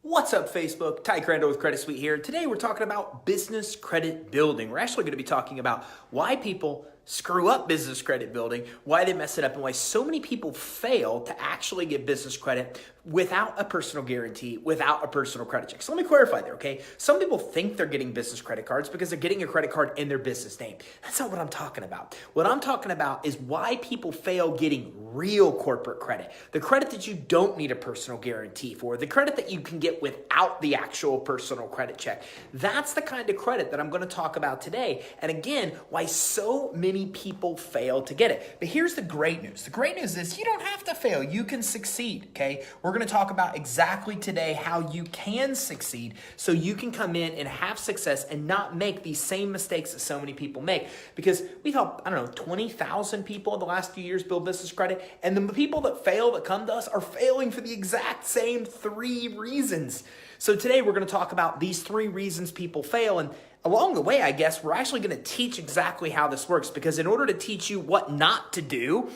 What's up, Facebook? Ty Crandall with Credit Suite here. Today we're talking about business credit building. We're actually going to be talking about why people screw up business credit building, why they mess it up, and why so many people fail to actually get business credit without a personal guarantee, without a personal credit check. So let me clarify there, okay? Some people think they're getting business credit cards because they're getting a credit card in their business name. That's not what I'm talking about. What I'm talking about is why people fail getting real corporate credit, the credit that you don't need a personal guarantee for, the credit that you can get without the actual personal credit check. That's the kind of credit that I'm going to talk about today. And again, why so many people fail to get it. But here's the great news. The great news is you don't have to fail. You can succeed, okay? We're going to talk about exactly today how you can succeed so you can come in and have success and not make these same mistakes that so many people make. Because we've helped, 20,000 people in the last few years build business credit. And the people that fail, that come to us, are failing for the exact same 3 reasons. So today we're going to talk about these 3 reasons people fail. And along the way, I guess, we're actually going to teach exactly how this works. Because in order to teach you what not to do,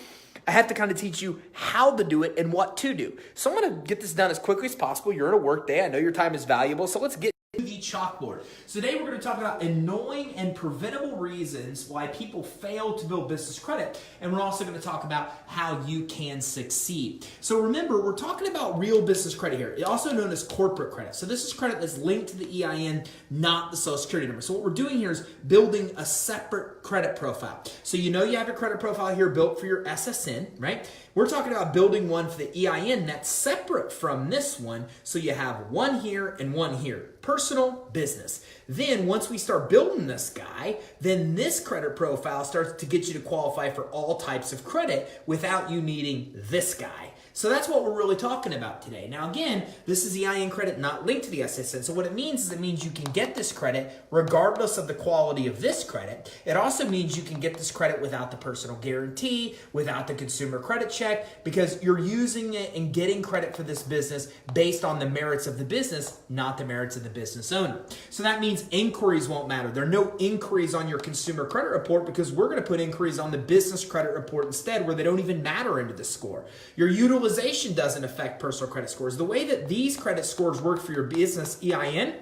I have to kind of teach you how to do it and what to do. So I'm going to get this done as quickly as possible. You're at a work day. I know your time is valuable. So let's get to the chalkboard. So today we're going to talk about annoying and preventable reasons why people fail to build business credit. And we're also going to talk about how you can succeed. So remember, we're talking about real business credit here, also known as corporate credit. So this is credit that's linked to the EIN, not the Social Security number. So what we're doing here is building a separate credit profile. So you know you have your credit profile here built for your SSN, right? We're talking about building one for the EIN that's separate from this one. So you have one here and one here. Personal, business. Then once we start building this guy, then this credit profile starts to get you to qualify for all types of credit without you needing this guy. So that's what we're really talking about today. Now again, this is EIN credit not linked to the SSN. So what it means is it means you can get this credit regardless of the quality of this credit. It also means you can get this credit without the personal guarantee, without the consumer credit check, because you're using it and getting credit for this business based on the merits of the business, not the merits of the business owner. So that means inquiries won't matter. There are no inquiries on your consumer credit report because we're going to put inquiries on the business credit report instead, where they don't even matter into the score. Your utilization doesn't affect personal credit scores. The way that these credit scores work for your business EIN,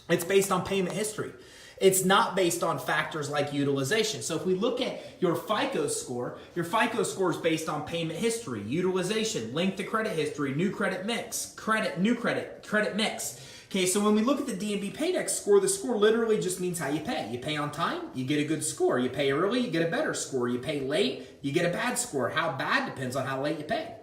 it's based on payment history. It's not based on factors like utilization. So if we look at your FICO score is based on payment history, utilization, length to credit history, new credit mix, new credit mix. Okay, so when we look at the D&B Paydex score, the score literally just means how you pay. You pay on time, you get a good score. You pay early, you get a better score. You pay late, you get a bad score. How bad depends on how late you pay.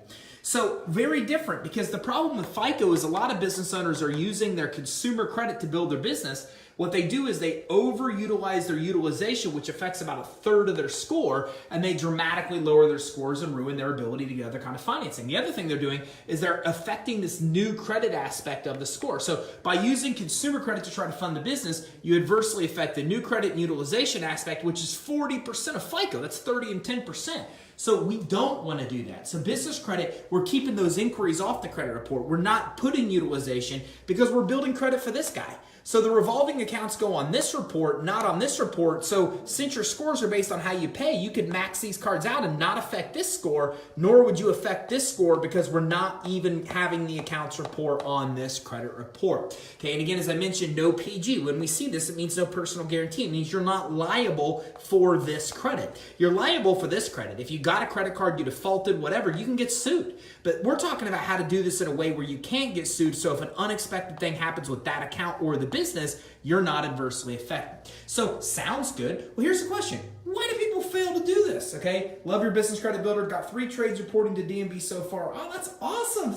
So very different, because the problem with FICO is a lot of business owners are using their consumer credit to build their business. What they do is they overutilize their utilization, which affects about 1/3 of their score, and they dramatically lower their scores and ruin their ability to get other kind of financing. The other thing they're doing is they're affecting this new credit aspect of the score. So by using consumer credit to try to fund the business, you adversely affect the new credit and utilization aspect, which is 40% of FICO. That's 30 and 10%. So we don't want to do that. So business credit, we're keeping those inquiries off the credit report. We're not putting utilization because we're building credit for this guy. So the revolving accounts go on this report, not on this report. So since your scores are based on how you pay, you could max these cards out and not affect this score, nor would you affect this score because we're not even having the accounts report on this credit report. Okay, and again, as I mentioned, no PG. When we see this, it means no personal guarantee. It means you're not liable for this credit. You're liable for this credit. If you got a credit card, you defaulted, whatever, you can get sued. But we're talking about how to do this in a way where you can't get sued. So if an unexpected thing happens with that account or the business, you're not adversely affected. So sounds good. Well, here's the question. Why do people fail to do this? Okay, love your business credit builder. Got 3 trades reporting to DMB so far. Oh, that's awesome.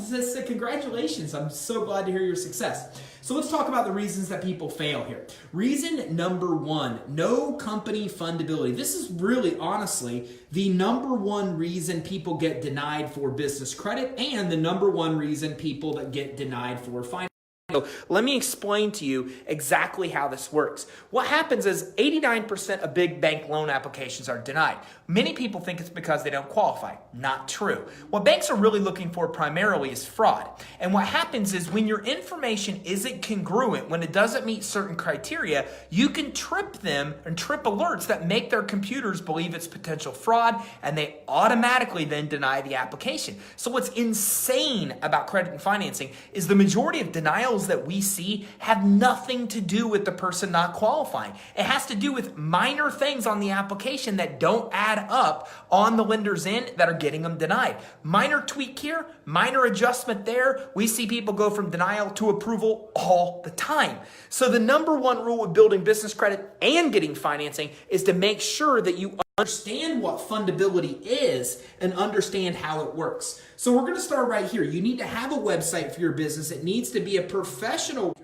Congratulations. I'm so glad to hear your success. So let's talk about the reasons that people fail here. Reason number 1, no company fundability. This is really, honestly, the number 1 reason people get denied for business credit and the number 1 reason people that get denied for finance. So let me explain to you exactly how this works. What happens is 89% of big bank loan applications are denied. Many people think it's because they don't qualify. Not true. What banks are really looking for primarily is fraud. And what happens is when your information isn't congruent, when it doesn't meet certain criteria, you can trip them and trip alerts that make their computers believe it's potential fraud, and they automatically then deny the application. So what's insane about credit and financing is the majority of denial denials that we see have nothing to do with the person not qualifying. It has to do with minor things on the application that don't add up on the lender's end that are getting them denied. Minor tweak here, minor adjustment there. We see people go from denial to approval all the time. So the number one rule with building business credit and getting financing is to make sure that you understand what fundability is and understand how it works. So we're going to start right here. You need to have a website for your business. It needs to be a professional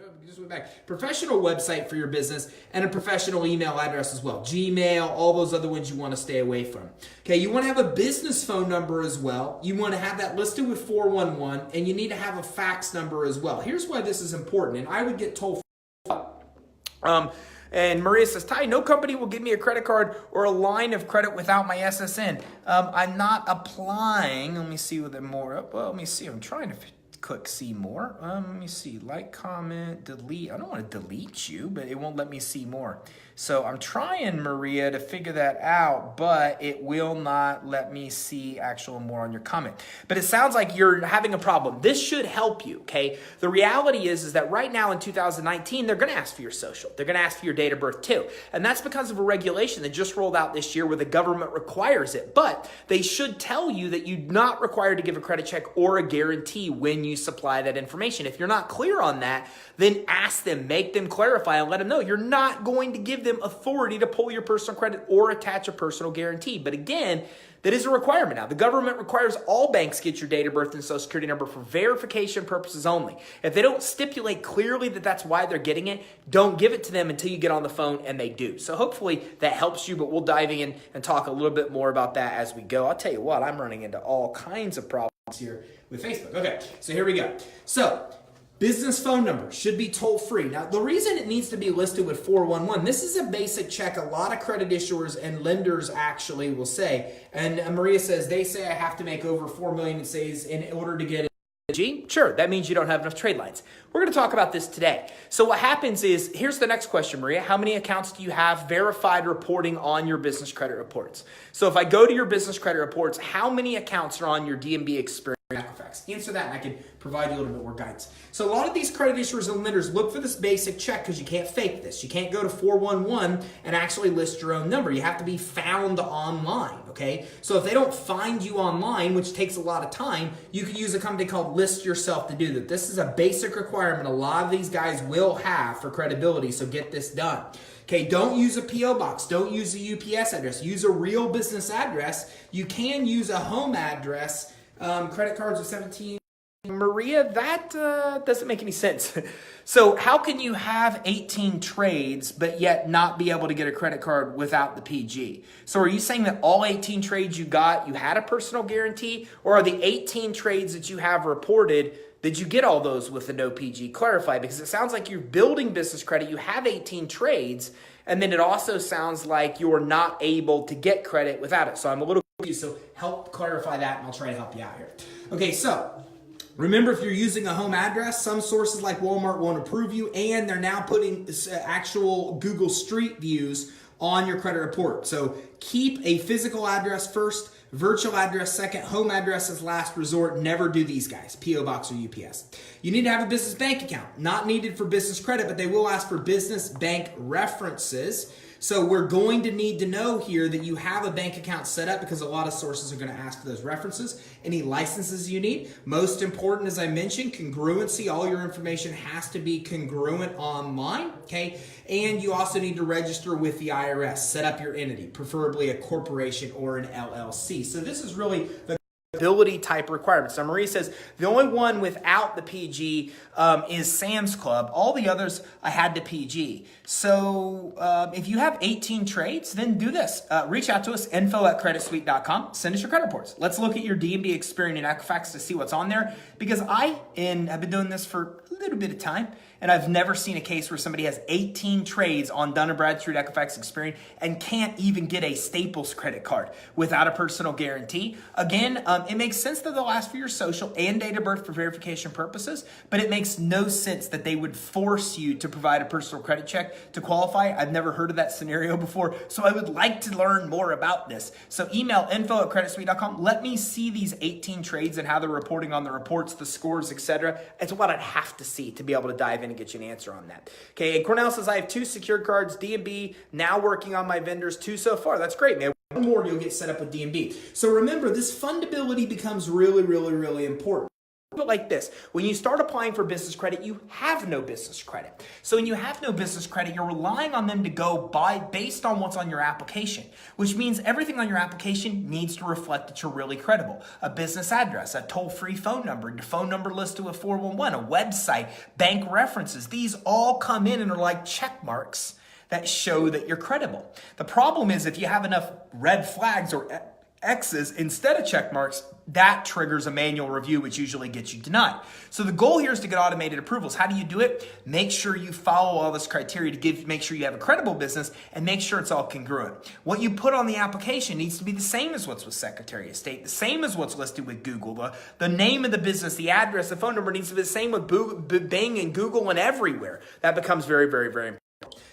website for your business and a professional email address as well. Gmail, all those other ones you want to stay away from. Okay, you want to have a business phone number as well. You want to have that listed with 411, and you need to have a fax number as well. Here's why this is important, and I would get told and Maria says, Ty, no company will give me a credit card or a line of credit without my SSN. I'm not applying. Let me see with it more. Well, let me see. I'm trying to click see more. Let me see. Like, comment, delete. I don't want to delete you, but it won't let me see more. So I'm trying, Maria, to figure that out, but it will not let me see actual more on your comment. But it sounds like you're having a problem. This should help you, okay? The reality is that right now in 2019, they're going to ask for your social. They're going to ask for your date of birth too. And that's because of a regulation that just rolled out this year where the government requires it. But they should tell you that you're not required to give a credit check or a guarantee when you supply that information. If you're not clear on that, then ask them, make them clarify, and let them know you're not going to give them authority to pull your personal credit or attach a personal guarantee. But again, that is a requirement now. The government requires all banks get your date of birth and social security number for verification purposes only. If they don't stipulate clearly that that's why they're getting it, don't give it to them until you get on the phone and they do. So hopefully that helps you, but we'll dive in and talk a little bit more about that as we go. I'll tell you what, I'm running into all kinds of problems here with Facebook. Okay, so here we go. So business phone number should be toll-free. Now, the reason it needs to be listed with 411, this is a basic check a lot of credit issuers and lenders actually will say. And Maria says, they say I have to make over $4 million in order to get a G. Sure, that means you don't have enough trade lines. We're going to talk about this today. So what happens is, here's the next question, Maria. How many accounts do you have verified reporting on your business credit reports? So if I go to your business credit reports, how many accounts are on your DMB Experience? Equifax. Answer that and I can provide you a little bit more guidance. So a lot of these credit issuers and lenders look for this basic check because you can't fake this. You can't go to 411 and actually list your own number. You have to be found online, okay? So if they don't find you online, which takes a lot of time, you can use a company called List Yourself to do that. This is a basic requirement a lot of these guys will have for credibility, so get this done. Okay, don't use a P.O. box. Don't use a UPS address. Use a real business address. You can use a home address. Credit cards are 17. Maria, that doesn't make any sense. So how can you have 18 trades but yet not be able to get a credit card without the PG? So are you saying that all 18 trades you got, you had a personal guarantee? Or are the 18 trades that you have reported, did you get all those with the no PG? Clarify, because it sounds like you're building business credit. You have 18 trades, and then it also sounds like you're not able to get credit without it. So I'm a little confused. So help clarify that, and I'll try to help you out here. Okay, so remember, if you're using a home address, some sources like Walmart won't approve you, and they're now putting actual Google Street Views on your credit report. So keep a physical address first, virtual address second, home address as last resort. Never do these guys, P.O. Box or UPS. You need to have a business bank account. Not needed for business credit, but they will ask for business bank references. So we're going to need to know here that you have a bank account set up because a lot of sources are going to ask for those references. Any licenses you need. Most important, as I mentioned, congruency. All your information has to be congruent online, okay? And you also need to register with the IRS. Set up your entity, preferably a corporation or an LLC. So this is really the ability type requirements. So Marie says the only one without the PG is Sam's Club. All the others I had the PG. So if you have 18 trades, then do this. Reach out to us, info@creditsuite.com. Send us your credit reports. Let's look at your DMB Experian and Equifax to see what's on there, because I have been doing this for a little bit of time, and I've never seen a case where somebody has 18 trades on Dun Bradstreet, Equifax, Experian, and can't even get a Staples credit card without a personal guarantee. Again, It makes sense that they'll ask for your social and date of birth for verification purposes, but it makes no sense that they would force you to provide a personal credit check to qualify. I've never heard of that scenario before, so I would like to learn more about this. So email info@creditsuite.com. Let me see these 18 trades and how they're reporting on the reports, the scores, etc. It's what I'd have to see to be able to dive in and get you an answer on that. Okay, and Cornell says, I have 2 secured cards, D&B, now working on my vendors, 2 so far. That's great, man. One more, you'll get set up with D&B. So remember, this fundability becomes really, really, really important. But like this, when you start applying for business credit, you have no business credit. So when you have no business credit, you're relying on them to go based on what's on your application, which means everything on your application needs to reflect that you're really credible. A business address, a toll-free phone number, your phone number listed with 411, a website, bank references. These all come in and are like check marks that show that you're credible. The problem is if you have enough red flags or X's instead of check marks, that triggers a manual review, which usually gets you denied. So the goal here is to get automated approvals. How do you do it? Make sure you follow all this criteria to make sure you have a credible business and make sure it's all congruent. What you put on the application needs to be the same as what's with Secretary of State, the same as what's listed with Google. The name of the business, the address, the phone number needs to be the same with Bing and Google and everywhere. That becomes very, very, very important.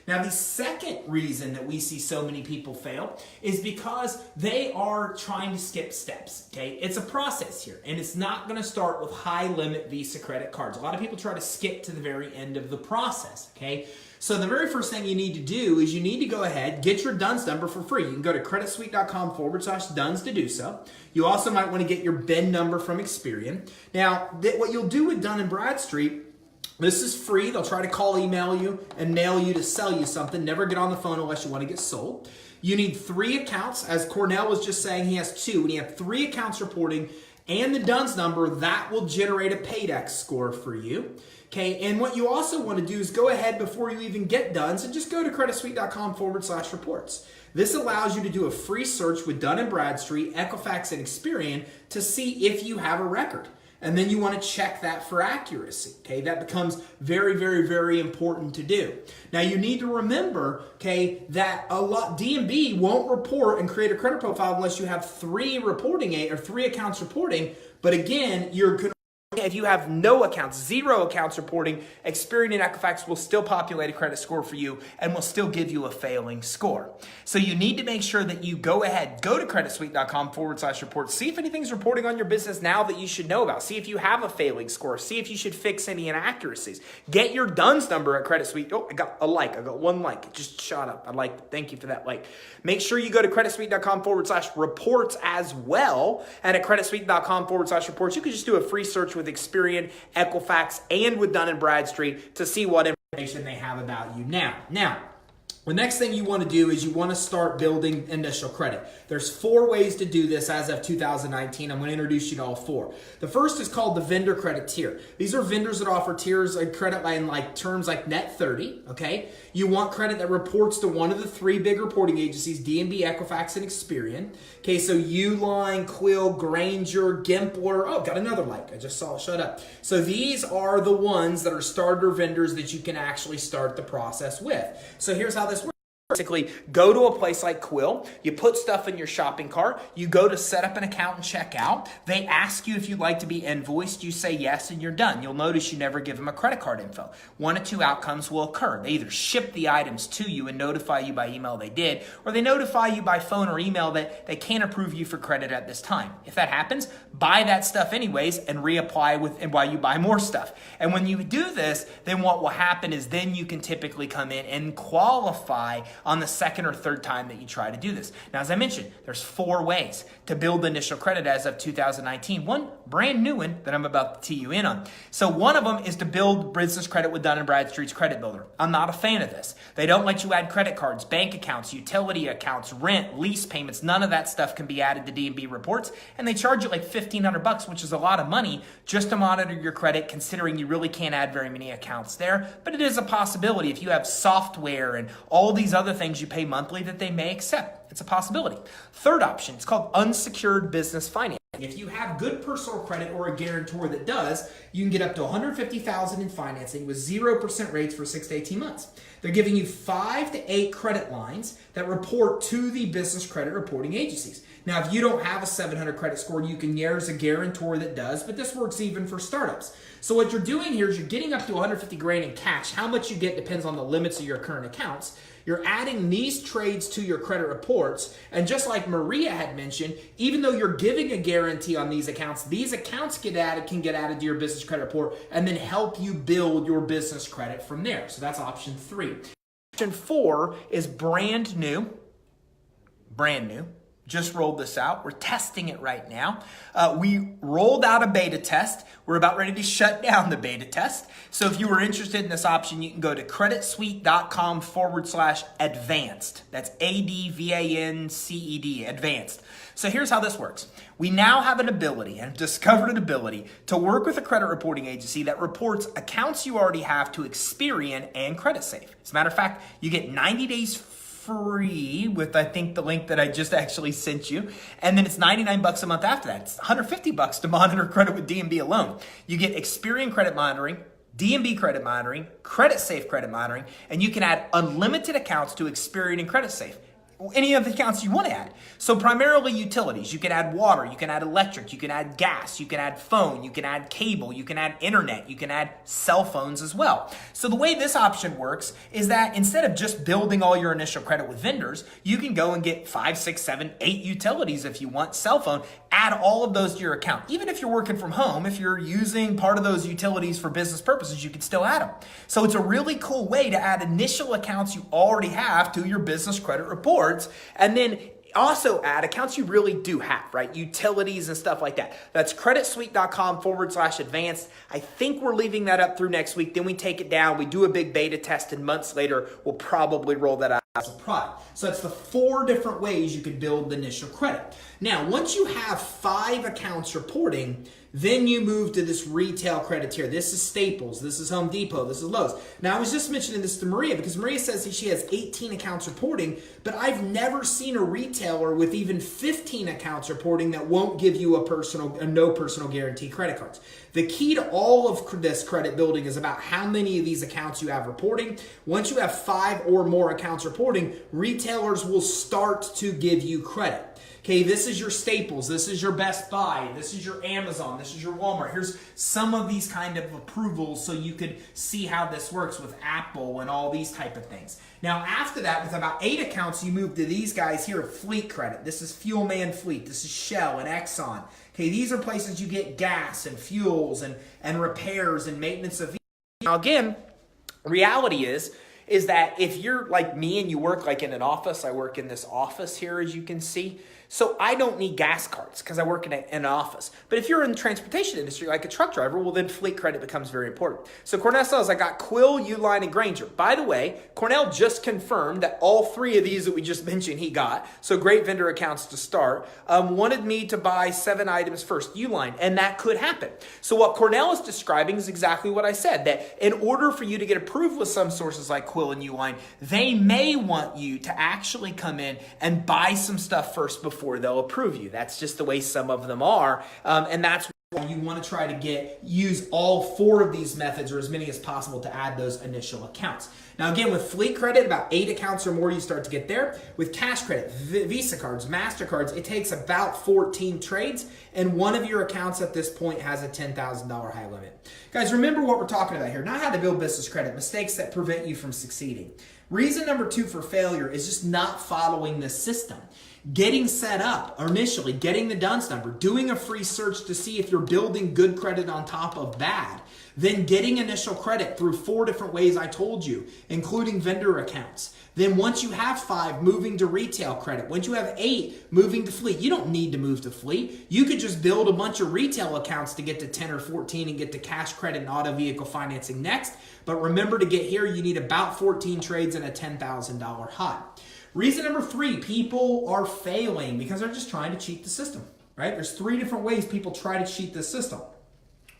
Now, the second reason that we see so many people fail is because they are trying to skip steps, okay? It's a process here, and it's not going to start with high-limit Visa credit cards. A lot of people try to skip to the very end of the process, okay? So the very first thing you need to do is you need to go ahead, get your DUNS number for free. You can go to creditsuite.com/DUNS to do so. You also might want to get your BIN number from Experian. Now, what you'll do with Dun & Bradstreet, this is free. They'll try to call, email you, and mail you to sell you something. Never get on the phone unless you want to get sold. You need 3 accounts. As Cornell was just saying, he has 2. When you have 3 accounts reporting and the DUNS number, that will generate a PAYDEX score for you. Okay, and what you also want to do is go ahead before you even get DUNS and just go to creditsuite.com/reports. This allows you to do a free search with Dun & Bradstreet, Equifax, and Experian to see if you have a record. And then you want to check that for accuracy, okay? That becomes very, very, very important to do. Now, you need to remember, okay, that D&B won't report and create a credit profile unless you have 3 accounts reporting. But again, if you have no accounts, 0 accounts reporting, Experian and Equifax will still populate a credit score for you and will still give you a failing score. So you need to make sure that you go to creditsuite.com/reports. See if anything's reporting on your business now that you should know about. See if you have a failing score. See if you should fix any inaccuracies. Get your DUNS number at Credit Suite. Oh, I got a like. I got 1 like. It just shot up. I like it. Thank you for that like. Make sure you go to creditsuite.com/reports as well. And at creditsuite.com/reports, you can just do a free search with Experian, Equifax, and with Dun & Bradstreet to see what information they have about you now. The next thing you want to do is you want to start building initial credit. There's 4 ways to do this as of 2019. I'm going to introduce you to all 4. The first is called the vendor credit tier. These are vendors that offer tiers of credit in like terms like net 30, okay? You want credit that reports to one of the 3 big reporting agencies, D&B, Equifax, and Experian. Okay, so Uline, Quill, Granger, Gimpler. Oh, got another like. I just saw it. Shut up. So these are the ones that are starter vendors that you can actually start the process with. So here's how this works. Basically, go to a place like Quill, you put stuff in your shopping cart, you go to set up an account and check out. They ask you if you'd like to be invoiced, you say yes, and you're done. You'll notice you never give them a credit card info. 1 of 2 outcomes will occur. They either ship the items to you and notify you by email they did, or they notify you by phone or email that they can't approve you for credit at this time. If that happens, buy that stuff anyways and reapply while you buy more stuff. And when you do this, then what will happen is then you can typically come in and qualify on the 2nd or 3rd time that you try to do this. Now, as I mentioned, there's 4 ways to build initial credit as of 2019. One brand new one that I'm about to tee you in on. So one of them is to build business credit with Dun & Bradstreet's Credit Builder. I'm not a fan of this. They don't let you add credit cards, bank accounts, utility accounts, rent, lease payments. None of that stuff can be added to D&B reports, and they charge you like $1,500, which is a lot of money just to monitor your credit, considering you really can't add very many accounts there. But it is a possibility if you have software and all these other things you pay monthly that they may accept. It's a possibility. 3rd option, it's called unsecured business finance. If you have good personal credit or a guarantor that does, you can get up to $150,000 in financing with 0% rates for 6 to 18 months. They're giving you 5 to 8 credit lines that report to the business credit reporting agencies. Now, if you don't have a 700 credit score, there's a guarantor that does, but this works even for startups. So what you're doing here is you're getting up to 150 grand in cash. How much you get depends on the limits of your current accounts. You're adding these trades to your credit reports, and just like Maria had mentioned, even though you're giving a guarantee on these accounts can get added to your business credit report and then help you build your business credit from there. So that's option 3. Option 4 is brand new. Just rolled this out. We're testing it right now. We rolled out a beta test. We're about ready to shut down the beta test. So if you were interested in this option, you can go to creditsuite.com/advanced. That's ADVANCED, advanced. So here's how this works. We now have an ability and discovered an ability to work with a credit reporting agency that reports accounts you already have to Experian and CreditSafe. As a matter of fact, you get 90 days free with, I think, the link that I just actually sent you. And then it's $99 a month after that. It's $150 to monitor credit with D&B alone. You get Experian credit monitoring, D&B credit monitoring, CreditSafe credit monitoring, and you can add unlimited accounts to Experian and CreditSafe. Any of the accounts you want to add. So primarily utilities. You can add water, you can add electric, you can add gas, you can add phone, you can add cable, you can add internet, you can add cell phones as well. So the way this option works is that instead of just building all your initial credit with vendors, you can go and get 5, 6, 7, 8 utilities if you want, cell phone, add all of those to your account. Even if you're working from home, if you're using part of those utilities for business purposes, you can still add them. So it's a really cool way to add initial accounts you already have to your business credit report. And then also add accounts you really do have, right? Utilities and stuff like that. That's creditsuite.com/advanced. I think we're leaving that up through next week. Then we take it down. We do a big beta test, and months later, we'll probably roll that out as a product. So that's the 4 different ways you could build the initial credit. Now, once you have 5 accounts reporting, then you move to this retail credit tier. This is Staples, this is Home Depot, this is Lowe's. Now, I was just mentioning this to Maria because Maria says that she has 18 accounts reporting, but I've never seen a retailer with even 15 accounts reporting that won't give you a no personal guarantee credit cards. The key to all of this credit building is about how many of these accounts you have reporting. Once you have 5 or more accounts reporting, retailers will start to give you credit. Okay, this is your Staples, this is your Best Buy, this is your Amazon, this is your Walmart. Here's some of these kind of approvals so you could see how this works with Apple and all these type of things. Now, after that, with about 8 accounts, you move to these guys here, Fleet Credit. This is Fuel Man Fleet, this is Shell and Exxon. Okay, these are places you get gas and fuels and repairs and maintenance of vehicles. Now, again, reality is that if you're like me and you work like in an office, I work in this office here, as you can see. So I don't need gas cards because I work in an office. But if you're in the transportation industry, like a truck driver, well, then fleet credit becomes very important. So Cornell says, I got Quill, Uline, and Granger. By the way, Cornell just confirmed that all 3 of these that we just mentioned he got. So great vendor accounts to start. Wanted me to buy 7 items first, Uline, and that could happen. So what Cornell is describing is exactly what I said, that in order for you to get approved with some sources like Quill and Uline, they may want you to actually come in and buy some stuff first before they'll approve you. That's just the way some of them are, and that's why you want to try to use all 4 of these methods or as many as possible to add those initial accounts. Now, again, with fleet credit, about 8 accounts or more, you start to get there. With cash credit, Visa cards, MasterCards, it takes about 14 trades, and one of your accounts at this point has a $10,000 high limit. Guys, remember what we're talking about here, not how to build business credit, mistakes that prevent you from succeeding. Reason number 2 for failure is just not following the system. Getting set up initially, getting the DUNS number, doing a free search to see if you're building good credit on top of bad, then getting initial credit through 4 different ways I told you, including vendor accounts. Then once you have 5, moving to retail credit. Once you have 8, moving to fleet. You don't need to move to fleet. You could just build a bunch of retail accounts to get to 10 or 14 and get to cash credit and auto vehicle financing next. But remember, to get here, you need about 14 trades and a $10,000 high. Reason number 3, people are failing because they're just trying to cheat the system, right? There's 3 different ways people try to cheat the system.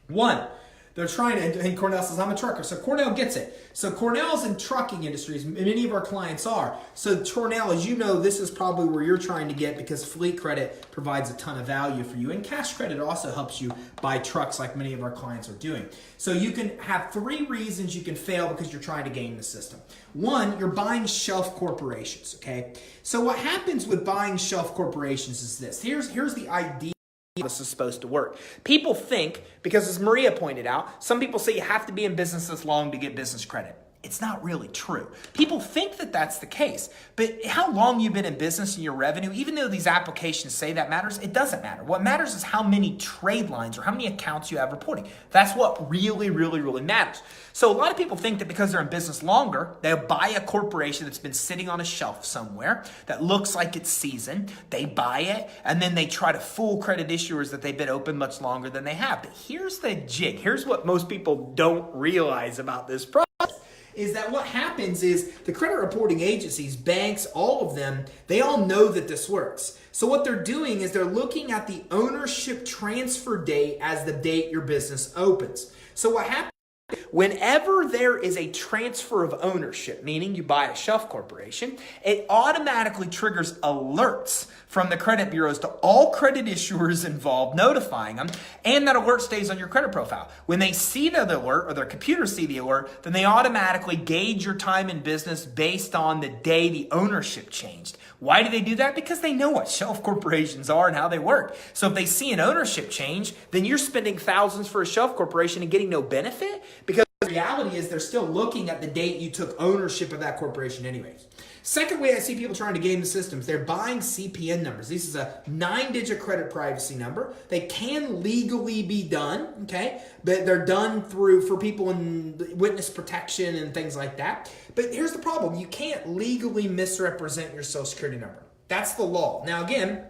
1, They're trying to, and Cornell says, I'm a trucker. So Cornell gets it. So Cornell's in trucking industries. Many of our clients are. So Cornell, as you know, this is probably where you're trying to get because fleet credit provides a ton of value for you. And cash credit also helps you buy trucks like many of our clients are doing. So you can have 3 reasons you can fail because you're trying to game the system. 1, you're buying shelf corporations, okay? So what happens with buying shelf corporations is this. Here's the idea. This is supposed to work. People think, because as Maria pointed out, some people say you have to be in business this long to get business credit. It's not really true. People think that that's the case, but how long you've been in business and your revenue, even though these applications say that matters, it doesn't matter. What matters is how many trade lines or how many accounts you have reporting. That's what really, really, really matters. So a lot of people think that because they're in business longer, they'll buy a corporation that's been sitting on a shelf somewhere that looks like it's seasoned. They buy it, and then they try to fool credit issuers that they've been open much longer than they have. But here's the jig. Here's what most people don't realize about this process. Is that what happens is the credit reporting agencies, banks, all of them, they all know that this works. So what they're doing is they're looking at the ownership transfer date as the date your business opens. So what happens? Whenever there is a transfer of ownership, meaning you buy a shelf corporation, it automatically triggers alerts from the credit bureaus to all credit issuers involved, notifying them, and that alert stays on your credit profile. When they see the alert, or their computers see the alert, then they automatically gauge your time in business based on the day the ownership changed. Why do they do that? Because they know what shelf corporations are and how they work. So if they see an ownership change, then you're spending thousands for a shelf corporation and getting no benefit, because the reality is they're still looking at the date you took ownership of that corporation anyways. Second way I see people trying to game the systems, they're buying CPN numbers. This is a 9-digit credit privacy number. They can legally be done, okay? But they're done for people in witness protection and things like that. But here's the problem. You can't legally misrepresent your social security number. That's the law. Now again,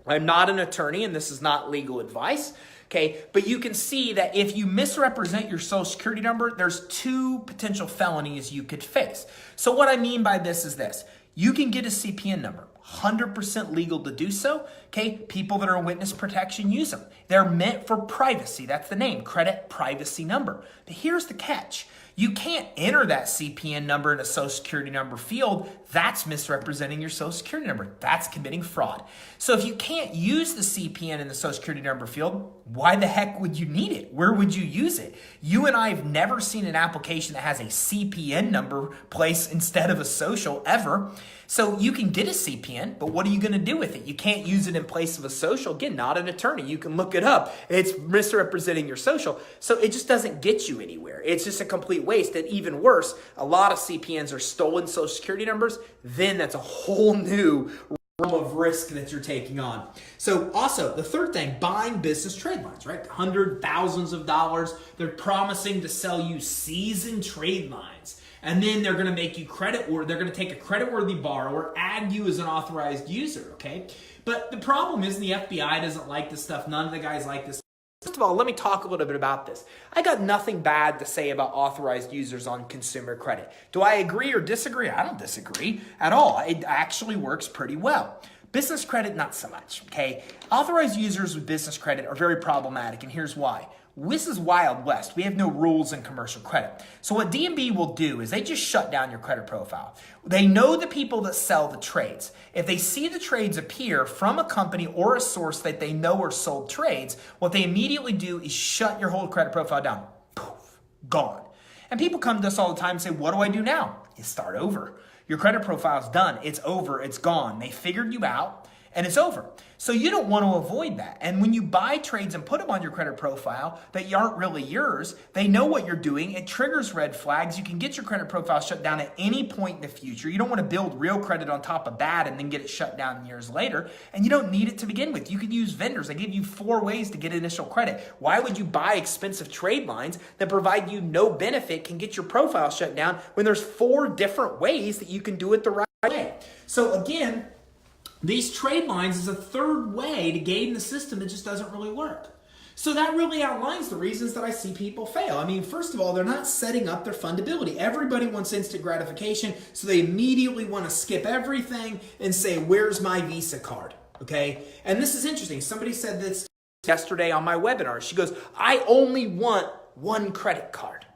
I'm not an attorney and this is not legal advice. Okay, but you can see that if you misrepresent your social security number, there's 2 potential felonies you could face. So what I mean by this is this. You can get a CPN number, 100% legal to do so. Okay, people that are in witness protection use them. They're meant for privacy. That's the name, credit privacy number. But here's the catch. You can't enter that CPN number in a social security number field. That's misrepresenting your social security number. That's committing fraud. So if you can't use the CPN in the social security number field, why the heck would you need it? Where would you use it? You and I have never seen an application that has a CPN number placed instead of a social ever. So you can get a CPN, but what are you going to do with it? You can't use it in place of a social. Again, not an attorney. You can look it up. It's misrepresenting your social. So it just doesn't get you anywhere. It's just a complete waste. And even worse, a lot of CPNs are stolen social security numbers. Then that's a whole new realm of risk that you're taking on. So also, the third thing, buying business trade lines, right? Hundreds, thousands of dollars. They're promising to sell you seasoned trade lines. And then they're going to make you they're going to take a creditworthy borrower, add you as an authorized user, okay? But the problem is the FBI doesn't like this stuff. None of the guys like this. First of all, let me talk a little bit about this. I got nothing bad to say about authorized users on consumer credit. Do I agree or disagree? I don't disagree at all. It actually works pretty well. Business credit, not so much, okay? Authorized users with business credit are very problematic, and here's why. This is Wild West. We have no rules in commercial credit. So what D&B will do is they just shut down your credit profile. They know the people that sell the trades. If they see the trades appear from a company or a source that they know are sold trades, what they immediately do is shut your whole credit profile down. Poof, gone. And people come to us all the time and say, what do I do now? You start over. Your credit profile is done. It's over. It's gone. They figured you out. And it's over. So you don't want to avoid that. And when you buy trades and put them on your credit profile that aren't really yours, they know what you're doing. It triggers red flags. You can get your credit profile shut down at any point in the future. You don't want to build real credit on top of bad and then get it shut down years later. And you don't need it to begin with. You can use vendors. They give you 4 ways to get initial credit. Why would you buy expensive trade lines that provide you no benefit, can get your profile shut down when there's 4 different ways that you can do it the right way? So again, these trade lines is a third way to game the system that just doesn't really work. So that really outlines the reasons that I see people fail. I mean, first of all, they're not setting up their fundability. Everybody wants instant gratification, so they immediately want to skip everything and say, where's my Visa card? Okay? And this is interesting. Somebody said this yesterday on my webinar. She goes, I only want one credit card.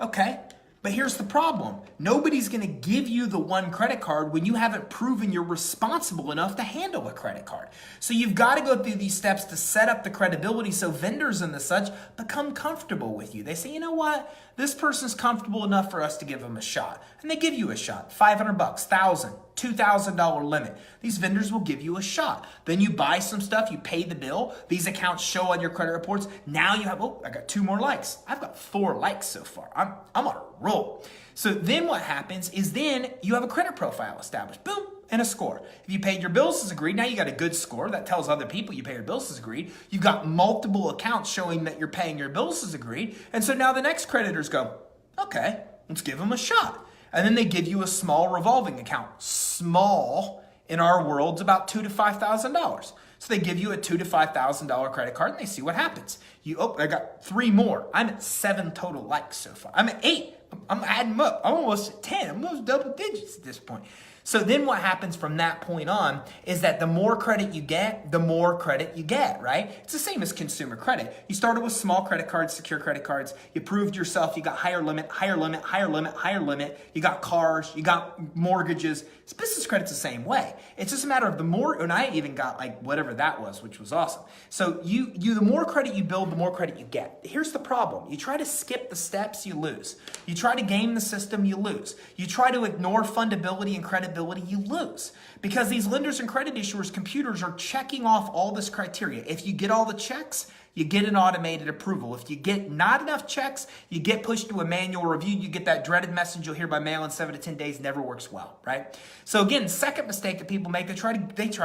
Okay, but here's the problem. Nobody's going to give you the one credit card when you haven't proven you're responsible enough to handle a credit card. So you've got to go through these steps to set up the credibility so vendors and the such become comfortable with you. They say, you know what? This person's comfortable enough for us to give them a shot. And they give you a shot. $500, $1,000, $2,000 limit. These vendors will give you a shot. Then you buy some stuff, you pay the bill. These accounts show on your credit reports. Now you have, I got 2 more likes. I've got 4 likes so far. I'm on a roll. So then what happens is then you have a credit profile established. Boom. And a score. If you paid your bills as agreed, now you got a good score that tells other people you pay your bills as agreed. You've got multiple accounts showing that you're paying your bills as agreed. And so now the next creditors go, okay, let's give them a shot. And then they give you a small revolving account. Small in our world's about $2,000 to $5,000. So they give you a $2,000 to $5,000 credit card and they see what happens. I got 3 more. I'm at 7 total likes so far. I'm at 8. I'm adding them up. I'm almost at 10. I'm almost double digits at this point. So then what happens from that point on is that the more credit you get, the more credit you get, right? It's the same as consumer credit. You started with small credit cards, secure credit cards. You proved yourself. You got higher limit, higher limit, higher limit, higher limit. You got cars. You got mortgages. Business credit's the same way. It's just a matter of the more, and I even got like whatever that was, which was awesome. So the more credit you build, the more credit you get. Here's the problem. You try to skip the steps, you lose. You try to game the system, you lose. You try to ignore fundability and credibility, you lose. Because these lenders and credit issuers' computers are checking off all this criteria. If you get all the checks, you get an automated approval. If you get not enough checks, you get pushed to a manual review. You get that dreaded message you'll hear by mail in 7 to 10 days. Never works well, right? So again, second mistake that people make, they try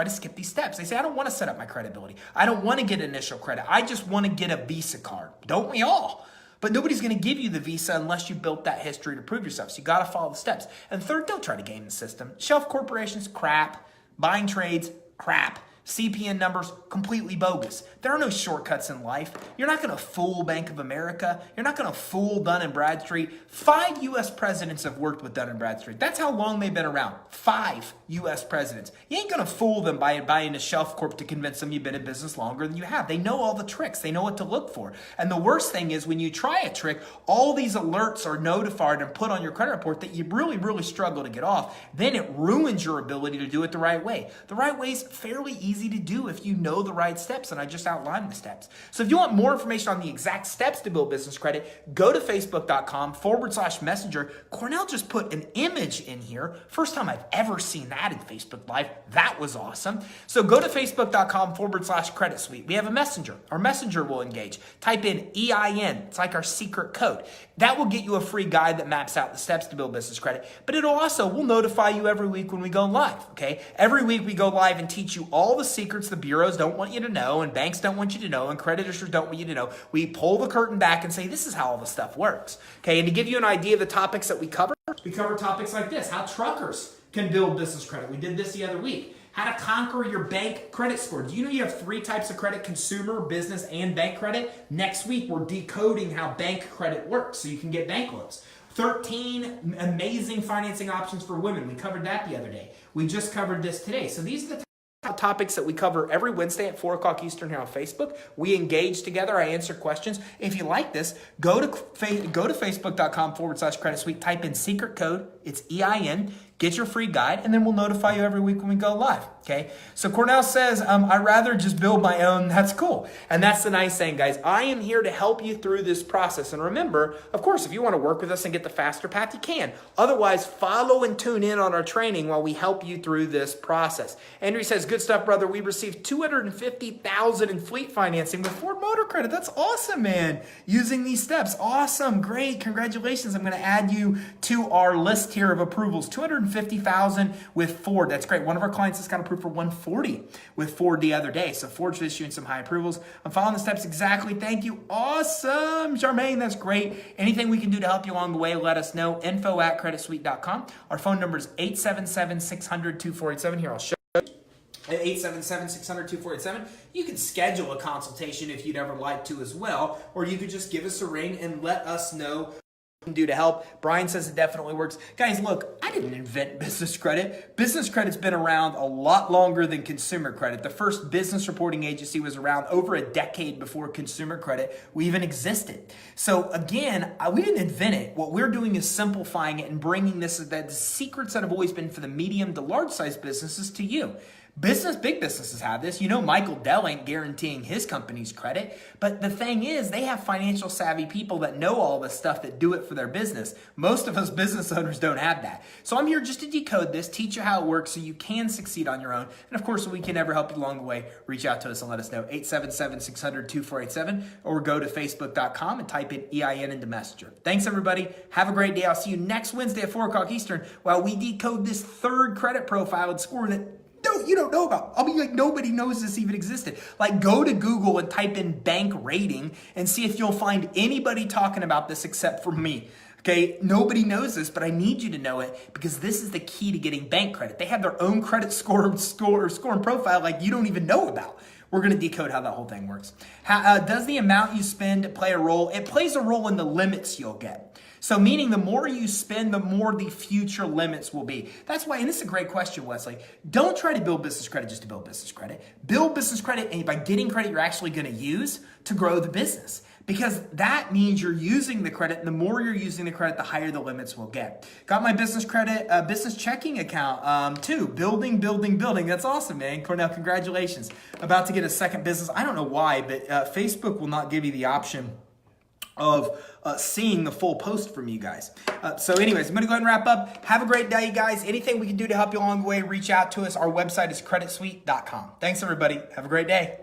to skip these steps. They say, I don't want to set up my credibility. I don't want to get initial credit. I just want to get a Visa card. Don't we all? But nobody's going to give you the Visa unless you built that history to prove yourself. So you got to follow the steps. And third, don't try to game the system. Shelf corporations, crap. Buying trades, crap. CPN numbers, completely bogus. There are no shortcuts in life. You're not going to fool Bank of America. You're not going to fool Dun Bradstreet. 5 U.S. presidents have worked with Dun Bradstreet. That's how long they've been around. 5 U.S. presidents. You ain't going to fool them by buying a shelf corp to convince them you've been in business longer than you have. They know all the tricks. They know what to look for. And the worst thing is when you try a trick, all these alerts are notified and put on your credit report that you really, really struggle to get off. Then it ruins your ability to do it the right way. The right way is fairly easy to do if you know the right steps, and I just outlined the steps. So if you want more information on the exact steps to build business credit, go to facebook.com/messenger. Cornell just put an image in here. First time I've ever seen that in Facebook Live. That was awesome. So go to facebook.com/credit suite. We have a messenger. Our messenger will engage. Type in EIN. It's like our secret code. That will get you a free guide that maps out the steps to build business credit. But we'll notify you every week when we go live, okay? Every week we go live and teach you all the secrets the bureaus don't want you to know and banks don't want you to know and credit issuers don't want you to know. We pull the curtain back and say, this is how all the stuff works, okay? And to give you an idea of the topics that we cover topics like this, how truckers can build business credit. We did this the other week. How to conquer your bank credit score. Do you know you have 3 types of credit: consumer, business, and bank credit? Next week, we're decoding how bank credit works so you can get bank loans. 13 amazing financing options for women. We covered that the other day. We just covered this today. So these are the topics that we cover every Wednesday at 4 o'clock Eastern here on Facebook. We engage together. I answer questions. If you like this, go to facebook.com/credit suite. Type in secret code. It's EIN. Get your free guide, and then we'll notify you every week when we go live, okay? So Cornell says, I'd rather just build my own. That's cool. And that's the nice thing, guys. I am here to help you through this process. And remember, of course, if you want to work with us and get the faster path, you can. Otherwise, follow and tune in on our training while we help you through this process. Andrew says, good stuff, brother. We received $250,000 in fleet financing with Ford Motor Credit. That's awesome, man. Using these steps. Awesome. Great. Congratulations. I'm going to add you to our list here of approvals. $250,000 with Ford. That's great. One of our clients just got approved for $140,000 with Ford the other day. So Ford's issuing some high approvals. I'm following the steps exactly. Thank you. Awesome. Charmaine, that's great. Anything we can do to help you along the way, let us know. info@creditsuite.com. Our phone number is 877-600-2487. Here, I'll show you. At 877-600-2487. You can schedule a consultation if you'd ever like to as well, or you could just give us a ring and let us know do to help. Brian says it definitely works. Guys, look, I didn't invent business credit. Business credit's been around a lot longer than consumer credit. The first business reporting agency was around over a decade before consumer credit even existed. So again, we didn't invent it. What we're doing is simplifying it and bringing the secrets that have always been for the medium to large size businesses to you. Big businesses have this. You know, Michael Dell ain't guaranteeing his company's credit. But the thing is, they have financial savvy people that know all this stuff that do it for their business. Most of us business owners don't have that. So I'm here just to decode this, teach you how it works so you can succeed on your own. And of course, if we can ever help you along the way, reach out to us and let us know. 877-600-2487 or go to facebook.com and type in EIN into Messenger. Thanks, everybody. Have a great day. I'll see you next Wednesday at 4 o'clock Eastern while we decode this third credit profile and score that you don't know about. I mean, like, nobody knows this even existed. Like, go to Google and type in bank rating and see if you'll find anybody talking about this except for me. Okay, nobody knows this, but I need you to know it because this is the key to getting bank credit. They have their own credit score and profile like you don't even know about. We're going to decode how that whole thing works. Does the amount you spend play a role? It plays a role in the limits you'll get. So meaning the more you spend, the more the future limits will be. That's why, and this is a great question, Wesley. Don't try to build business credit just to build business credit. Build business credit, and by getting credit you're actually going to use to grow the business. Because that means you're using the credit, and the more you're using the credit, the higher the limits will get. Got my business credit, business checking account too. Building. That's awesome, man. Cornell, congratulations. About to get a second business. I don't know why, but Facebook will not give you the option of seeing the full post from you guys. So anyways, I'm going to go ahead and wrap up. Have a great day, guys. Anything we can do to help you along the way, reach out to us. Our website is creditsuite.com. Thanks, everybody. Have a great day.